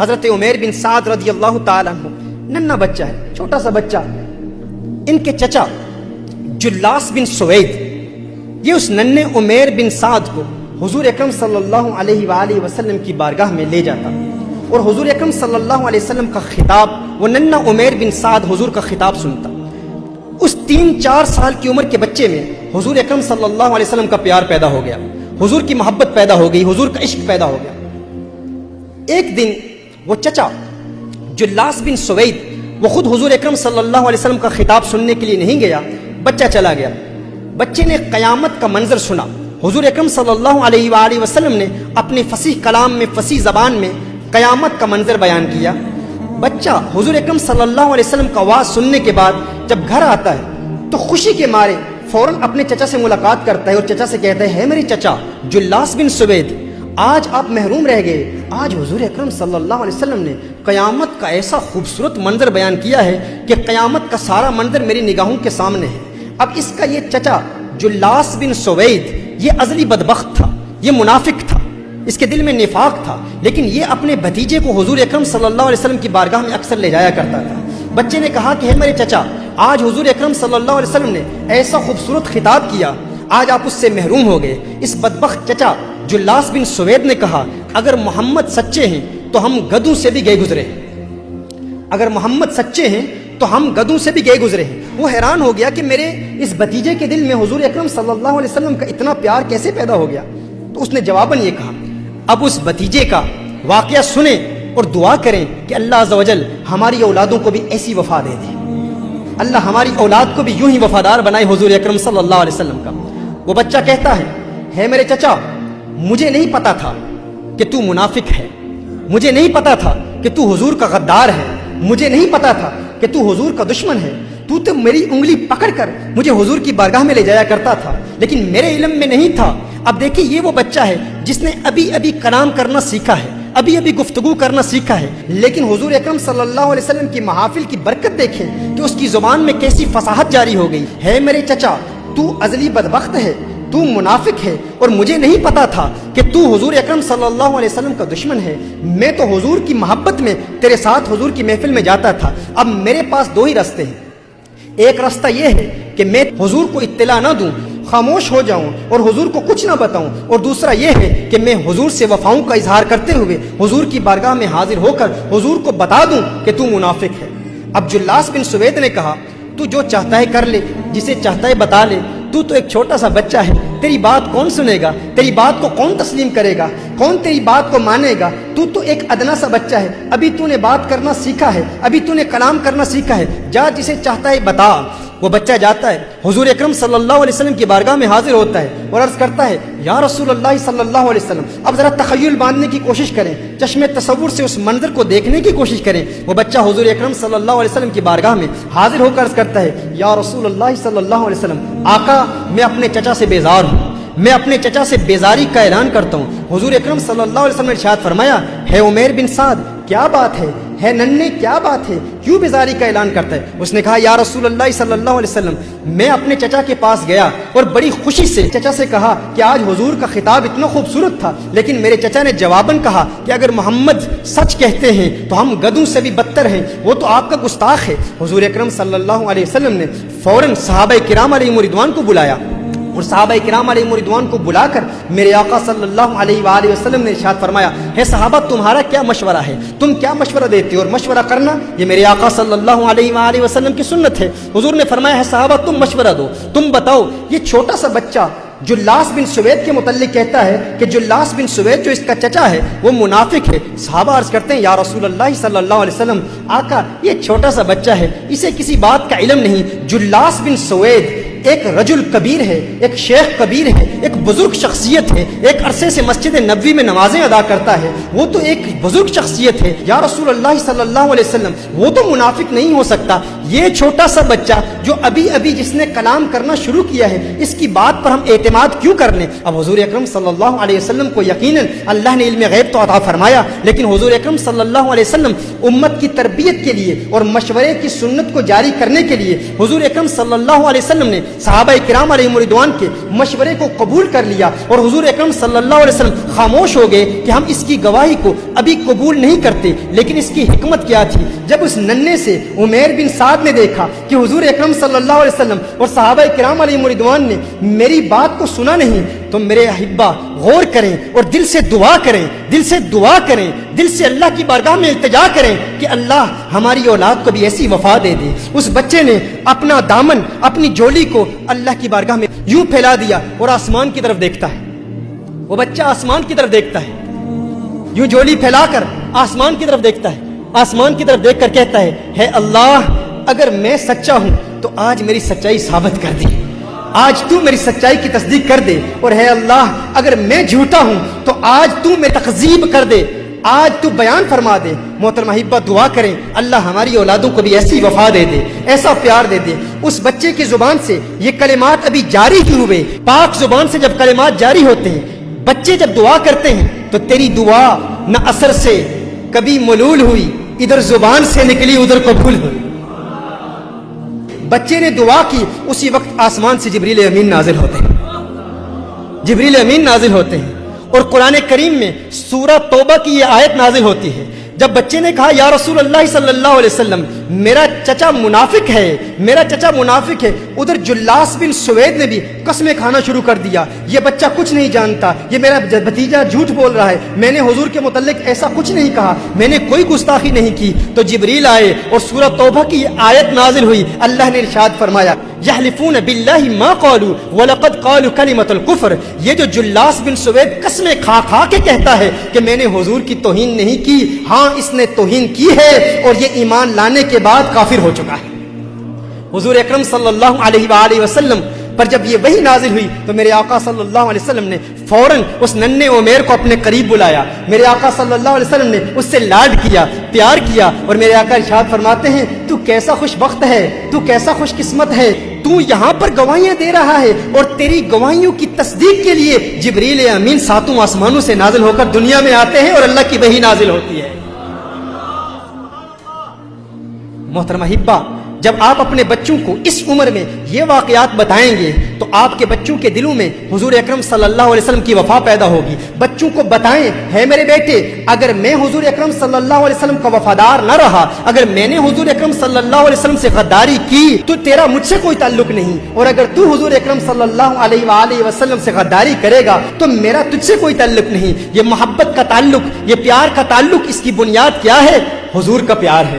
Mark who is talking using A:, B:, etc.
A: حضرت عمیر بن سعد رضی اللہ تعالیٰ عنہ، ننھا بچہ ہے، چھوٹا سا بچہ، ان کے چچا جلاس بن سوید، یہ اس ننھے عمیر بن سعد کو حضور اکرم صلی اللہ علیہ وآلہ وسلم کی بارگاہ میں لے جاتا، اور حضور اکرم صلی اللہ علیہ وسلم کا خطاب، وہ ننھا عمیر بن سعد حضور کا خطاب سنتا۔ اس 3-4 سال کی عمر کے بچے میں حضور اکرم صلی اللہ علیہ وسلم کا پیار پیدا ہو گیا، حضور کی محبت پیدا ہو گئی، حضور کا عشق پیدا ہو گیا۔ ایک دن وہ چچا جلاس بن سوید، وہ خود حضور اکرم صلی اللہ علیہ وسلم کا خطاب سننے کے لیے نہیں گیا، بچہ چلا گیا۔ بچے نے قیامت کا منظر سنا۔ حضور اکرم صلی اللہ علیہ وآلہ وسلم نے اپنے فصیح کلام میں، فصیح زبان میں قیامت کا منظر بیان کیا۔ بچہ حضور اکرم صلی اللہ علیہ وسلم کا آواز سننے کے بعد جب گھر آتا ہے تو خوشی کے مارے فوراً اپنے چچا سے ملاقات کرتا ہے اور چچا سے کہتا ہے میرے چچا جلاس بن سوید، آج آپ محروم رہ گئے، آج حضور اکرم صلی اللہ علیہ وسلم نے قیامت کا ایسا خوبصورت منظر بیان کیا ہے کہ قیامت کا سارا منظر میری نگاہوں کے سامنے ہے۔ اب اس کا یہ چچا جلاس بن سوید یہ ازلی بدبخت تھا، یہ منافق تھا، اس کے دل میں نفاق تھا، لیکن یہ اپنے بھتیجے کو حضور اکرم صلی اللہ علیہ وسلم کی بارگاہ میں اکثر لے جایا کرتا تھا۔ بچے نے کہا کہ ہے میرے چچا، آج حضور اکرم صلی اللہ علیہ وسلم نے ایسا خوبصورت خطاب کیا، آج آپ اس سے محروم ہو گئے۔ اس بدبخت چچا جلاس بن سوید نے کہا اگر محمد سچے ہیں تو ہم گدھوں سے بھی گئے گزرے ہیں، اگر محمد سچے ہیں تو ہم گدھوں سے بھی گئے گزرے ہیں۔ وہ حیران ہو گیا کہ میرے اس بھتیجے کے دل میں حضور اکرم صلی اللہ علیہ وسلم کا اتنا پیار کیسے پیدا ہو گیا؟ تو اس نے جواباً یہ کہا اب اس بھتیجے کا واقعہ سنیں اور دعا کریں کہ اللہ عز و جل ہماری اولادوں کو بھی ایسی وفا دے دے، اللہ ہماری اولاد کو بھی یوں ہی وفادار بنائے حضور اکرم صلی اللہ علیہ وسلم کا۔ وہ بچہ کہتا ہے میرے چچا، مجھے نہیں پتا تھا کہ تو منافق ہے، مجھے نہیں پتا تھا کہ تو حضور کا غدار ہے، مجھے نہیں پتا تھا کہ تو حضور کا دشمن ہے، تو میری انگلی پکڑ کر مجھے حضور کی بارگاہ میں لے جایا کرتا تھا، لیکن میرے علم میں نہیں تھا۔ اب دیکھیں یہ وہ بچہ ہے جس نے ابھی کلام کرنا سیکھا ہے، ابھی گفتگو کرنا سیکھا ہے، لیکن حضور اکرم صلی اللہ علیہ وسلم کی محافل کی برکت دیکھیں کہ اس کی زبان میں کیسی فصاحت جاری ہو گئی۔ ہے میرے چچا، تو ازلی بدبخت ہے، تو منافق ہے، اور مجھے نہیں پتا تھا کہ تو حضور اکرم صلی اللہ علیہ وسلم کا دشمن ہے۔ میں تو حضور کی محبت میں تیرے ساتھ حضور کی محفل میں جاتا تھا۔ اب میرے پاس 2 ہی راستے ہیں، ایک راستہ یہ ہے کہ میں حضور کو اطلاع نہ دوں، خاموش ہو جاؤں اور حضور کو کچھ نہ بتاؤں، اور دوسرا یہ ہے کہ میں حضور سے وفاؤں کا اظہار کرتے ہوئے حضور کی بارگاہ میں حاضر ہو کر حضور کو بتا دوں کہ تو منافق ہے۔ اب جلاس بن سوید نے کہا تو جو چاہتا ہے کر لے، جسے چاہتا ہے بتا لے، تو ایک چھوٹا سا بچہ ہے، تیری بات کون سنے گا، تیری بات کو کون تسلیم کرے گا، کون تیری بات کو مانے گا؟ تو ایک ادنا سا بچہ ہے، ابھی تو نے بات کرنا سیکھا ہے، ابھی تو نے کلام کرنا سیکھا ہے، جا جسے چاہتا ہے بتا۔ وہ بچہ جاتا ہے، حضور اکرم صلی اللہ علیہ وسلم کی بارگاہ میں حاضر ہوتا ہے اور عرض کرتا ہے یا رسول اللہ صلی اللہ علیہ وسلم۔ اب ذرا تخیل باندھنے کی کوشش کریں، چشم تصور سے اس منظر کو دیکھنے کی کوشش کریں۔ وہ بچہ حضور اکرم صلی اللہ علیہ وسلم کی بارگاہ میں حاضر ہو کر عرض کرتا ہے یا رسول اللہ صلی اللہ علیہ وسلم، آقا میں اپنے چچا سے بیزار ہوں، میں اپنے چچا سے بیزاری کا اعلان کرتا ہوں۔ حضور اکرم صلی اللہ علیہ وسلم نے ارشاد فرمایا ہے عمیر بن سعد، کیا بات ہے ننھے، کیا بات ہے، کیوں بیزاری کا اعلان کرتا ہے؟ اس نے کہا یا رسول اللہ صلی اللہ علیہ وسلم، میں اپنے چچا کے پاس گیا اور بڑی خوشی سے چچا سے کہا کہ آج حضور کا خطاب اتنا خوبصورت تھا، لیکن میرے چچا نے جواباً کہا کہ اگر محمد سچ کہتے ہیں تو ہم گدھوں سے بھی بدتر ہیں، وہ تو آپ کا گستاخ ہے۔ حضور اکرم صلی اللہ علیہ وسلم نے فوراً صحابہ کرام علیہم رضوان کو بلایا، اور صحابہ کرام علیہ رضوان کو بلا کر میرے آقا صلی اللہ علیہ وآلہ وسلم نے ارشاد فرمایا ہے صحابہ تمہارا کیا مشورہ ہے، تم کیا مشورہ دیتے ہو؟ اور مشورہ کرنا یہ میرے آقا صلی اللہ علیہ وآلہ وسلم کی سنت ہے۔ حضور نے فرمایا ہے صحابہ تم مشورہ دو، تم بتاؤ۔ یہ چھوٹا سا بچہ جلاس بن سوید کے متعلق کہتا ہے کہ جلاس بن سوید جو اس کا چچا ہے وہ منافق ہے۔ صحابہ عرض کرتے ہیں یا رسول اللہ صلی اللہ علیہ وسلم، آقا یہ چھوٹا سا بچہ ہے، اسے کسی بات کا علم نہیں۔ جلاس بن سوید ایک رجل کبیر ہے، ایک شیخ کبیر ہے، ایک بزرگ شخصیت ہے، ایک عرصے سے مسجد نبوی میں نمازیں ادا کرتا ہے، وہ تو ایک بزرگ شخصیت ہے۔ یا رسول اللہ صلی اللہ علیہ وسلم وہ تو منافق نہیں ہو سکتا، یہ چھوٹا سا بچہ جو ابھی جس نے کلام کرنا شروع کیا ہے اس کی بات پر ہم اعتماد کیوں کر لیں؟ اب حضور اکرم صلی اللہ علیہ وسلم کو یقیناً اللہ نے علم غیب تو عطا فرمایا، لیکن حضور اکرم صلی اللہ علیہ وسلم امت کی تربیت کے لیے اور مشورے کی سنت کو جاری کرنے کے لیے حضور اکرم صلی اللہ علیہ وسلم نے صحابہ کرام علیہم رضوان کے مشورے کو قبول کر لیا اور حضور اکرم صلی اللہ علیہ وسلم خاموش ہو گئے کہ ہم اس کی گواہی کو ابھی قبول نہیں کرتے. لیکن اس کی حکمت کیا تھی؟ جب اس ننھے سے عمیر بن سعد نے دیکھا کہ حضور اکرم صلی اللہ علیہ وسلم اور صحابہ کرام علیہم رضوان نے میری بات کو سنا نہیں تو میرے احبہ غور کریں اور دل سے دعا کریں، دل سے دعا کریں، دل سے اللہ کی بارگاہ میں التجا کریں کہ اللہ ہماری اولاد کو بھی ایسی وفا دے دے. اس بچے نے اپنا دامن، اپنی جولی کو اللہ کی بارگاہ میں یوں پھیلا دیا اور آسمان کی طرف دیکھتا ہے. وہ بچہ آسمان کی طرف دیکھتا ہے، یوں جولی پھیلا کر آسمان کی طرف دیکھتا ہے. آسمان کی طرف دیکھ کر کہتا ہے اللہ اگر میں سچا ہوں تو آج میری سچائی ثابت کر دے، آج تو میری سچائی کی تصدیق کر دے. اور ہے اللہ اگر میں جھوٹا ہوں تو آج تو میری تکذیب کر دے، آج تو بیان فرما دے. محترم احبہ دعا کریں اللہ ہماری اولادوں کو بھی ایسی وفا دے دے، ایسا پیار دے دے. اس بچے کی زبان سے یہ کلمات ابھی جاری ہی ہوئے. پاک زبان سے جب کلمات جاری ہوتے ہیں، بچے جب دعا کرتے ہیں تو تیری دعا نہ اثر سے کبھی ملول ہوئی، ادھر زبان سے نکلی ادھر قبول ہوئی. بچے نے دعا کی، اسی وقت آسمان سے جبریل امین نازل ہوتے ہیں، جبریل امین نازل ہوتے ہیں. اور قرآن کریم میں سورہ توبہ کی یہ آیت نازل ہوتی ہے. جب بچے نے کہا یا رسول اللہ صلی اللہ علیہ وسلم میرا چچا منافق ہے، میرا چچا منافق ہے، ادھر جلاس بن سوید نے بھی قسمیں کھانا شروع کر دیا. یہ بچہ کچھ نہیں جانتا، یہ میرا بھتیجا جھوٹ بول رہا ہے، میں نے حضور کے متعلق ایسا کچھ نہیں کہا، میں نے کوئی گستاخی نہیں کی. تو جبریل آئے اور سورہ توبہ کی آیت نازل ہوئی. اللہ نے ارشاد فرمایا یحلفون باللہ ما قالوا ولقد قالوا کلمۃ الکفر. یہ جو جلاس بن سوید قسمیں کھا کھا کے کہتا ہے کہ میں نے حضور کی توہین نہیں کی، ہاں اس نے توہین کی ہے اور یہ ایمان لانے کے بعد کافر ہو چکا ہے. حضور اکرم صلی اللہ علیہ وآلہ وسلم پر جب یہ وحی نازل ہوئی تو میرے آقا صلی اللہ علیہ وسلم نے فوراً اس ننھے عمیر کو اپنے قریب بلایا. میرے آقا صلی اللہ علیہ وسلم نے اس سے لاڈ کیا، پیار کیا. اور میرے آقا ارشاد فرماتے ہیں تو کیسا خوش بخت ہے، تو کیسا خوش قسمت ہے، تو یہاں پر گواہیاں دے رہا ہے اور تیری گواہیوں کی تصدیق کے لیے جبریل امین ساتوں آسمانوں سے نازل ہو کر دنیا میں آتے ہیں اور اللہ کی وحی نازل ہوتی ہے. محترم احبہ جب آپ اپنے بچوں کو اس عمر میں یہ واقعات بتائیں گے تو آپ کے بچوں کے دلوں میں حضور اکرم صلی اللہ علیہ وسلم کی وفا پیدا ہوگی. بچوں کو بتائیں ہے میرے بیٹے اگر میں حضور اکرم صلی اللہ علیہ وسلم کا وفادار نہ رہا، اگر میں نے حضور اکرم صلی اللہ علیہ وسلم سے غداری کی تو تیرا مجھ سے کوئی تعلق نہیں، اور اگر تو حضور اکرم صلی اللہ علیہ وآلہ وسلم سے غداری کرے گا تو میرا تجھ سے کوئی تعلق نہیں. یہ محبت کا تعلق، یہ پیار کا تعلق، اس کی بنیاد کیا ہے؟ حضور کا پیار ہے.